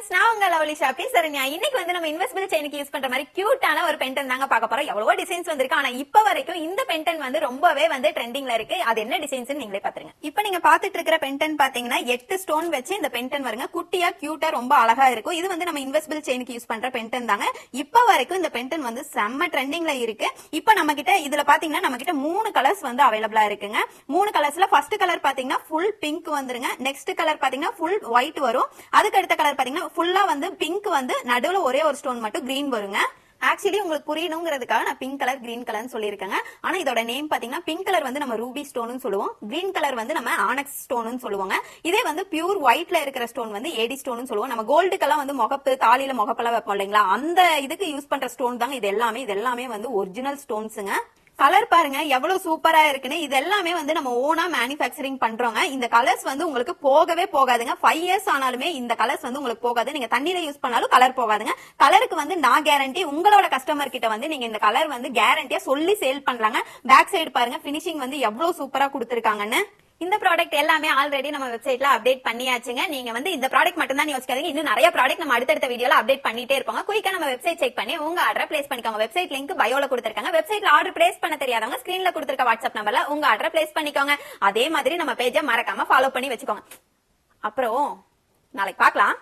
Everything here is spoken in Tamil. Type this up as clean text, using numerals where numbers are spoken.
ஃப்ரெண்ட்ஸ், நான் உங்க லவ்லி ஷாப்பி சரண்யா. இன்னைக்கு வந்து நம்ம இன்வெஸ்ட்பிள் செயினுக்கு யூஸ் பண்ற மாதிரி கியூட்டான ஒரு பென்டன் தாங்க பார்க்க போறோம். எவ்வளவோ டிசைன்ஸ் வந்திருக்கு, ஆனா இப்ப வரைக்கும் இந்த பென்டன் வந்து ரொம்பவே வந்து ட்ரெண்டிங்ல இருக்கு. அது என்ன டிசைன்ஸ் நீங்களே பாத்துருங்க. இப்ப நீங்க பாத்துட்டு இருக்கிற பென்டன் பாத்தீங்கன்னா 8 ஸ்டோன் வச்சு இந்த பென்டன் வருங்க. குட்டியா கியூட்டா ரொம்ப அழகா இருக்கும். இது வந்து நம்ம இன்வெஸ்ட்பிள் செயினுக்கு யூஸ் பண்ற பென்டன் தாங்க. இப்ப வரைக்கும் இந்த பென்டன் வந்து செம்ம ட்ரெண்டிங்ல இருக்கு. இப்ப நம்ம கிட்ட இதுல பாத்தீங்கன்னா நம்ம கிட்ட 3 கலர்ஸ் வந்து அவைலபிளா இருக்குங்க. 3 கலர்ஸ்ல ஃபர்ஸ்ட் கலர் பாத்தீங்கன்னா ஃபுல் பிங்க் வந்துருங்க. நெக்ஸ்ட் கலர் பாத்தீங்கன்னா ஃபுல் ஒயிட் வரும். அதுக்கு அடுத்த கலர் பாத்தீங்கன்னா ஃபுல்லா வந்து பிங்க் வந்து நடுவுல ஒரே ஒரு ஸ்டோன் மட்டும் கிரீன் வருங்க. ஆக்சுவலி உங்களுக்கு புரியணுங்கிறதுக்காக நான் பிங்க் கலர் கிரீன் கலர்னு சொல்லியிருக்கேங்க. ஆனா இதோட நேம் பாத்தீங்கன்னா பிங்க் கலர் வந்து நம்ம ரூபி ஸ்டோன் சொல்லுவோம், கிரீன் கலர் வந்து நம்ம ஆனக்ஸ் ஸ்டோன் சொல்லுவாங்க. இதே வந்து பியூர் ஒயிட்ல இருக்கிற ஸ்டோன் வந்து ஏடி ஸ்டோன் சொல்லுவோம். நம்ம கோல்டுக்கெல்லாம் வந்து முகப்பு தாலியில முகப்பெல்லாம் வைப்போம் இல்லைங்களா, அந்த இதுக்கு யூஸ் பண்ற ஸ்டோன் தாங்க இது எல்லாமே வந்து ஒரிஜினல் ஸ்டோன்ஸுங்க. கலர் பாருங்க எவ்வளவு சூப்பரா இருக்குன்னு. இது எல்லாமே வந்து நம்ம ஓனா மேனுஃபேக்சரிங் பண்றோங்க. இந்த கலர்ஸ் வந்து உங்களுக்கு போகவே போகாதுங்க. 5 இயர்ஸ் ஆனாலுமே இந்த கலர்ஸ் வந்து உங்களுக்கு போகாது. நீங்க தண்ணியில யூஸ் பண்ணாலும் கலர் போகாதுங்க. கலருக்கு வந்து நான் கேரண்டி. உங்களோட கஸ்டமர் கிட்ட வந்து நீங்க இந்த கலர் வந்து கேரண்டியா சொல்லி சேல் பண்ணலாங்க. பேக் சைடு பாருங்க பினிஷிங் வந்து எவ்வளவு சூப்பரா கொடுத்திருக்காங்கன்னு. இந்த ப்ராடக்ட் எல்லாமே ஆல்ரெடி நம்ம வெப்சைட்ல அப்டேட் பண்ணியாச்சுங்க. நீங்க வந்து இந்த ப்ராடக்ட் மட்டும் தான் யோசிக்காதீங்க, இன்னும் நிறைய ப்ராடக்ட் நம்ம அடுத்தடுத்த வீடியோல அப்டேட் பண்ணிட்டே இருப்போங்க. குயிக்கா நம்ம வெப்சைட் செக் பண்ணி உங்க ஆர்டர் பிளேஸ் பண்ணிக்கோங்க. வெப்சைட் லிங்க் பயோல கொடுத்திருக்காங்க. வெப்சைட்ல ஆர்டர் பிளேஸ் பண்ண தெரியாதவங்க ஸ்கிரீன்ல கொடுத்திருக்க வாட்ஸ்அப் நம்பர்ல உங்க ஆர்டர் பிளேஸ் பண்ணிக்கோங்க. அதே மாதிரி நம்ம பேஜை மறக்காம ஃபாலோ பண்ணி வச்சுக்கோங்க. அப்புறம் நாளைக்கு பார்க்கலாம்.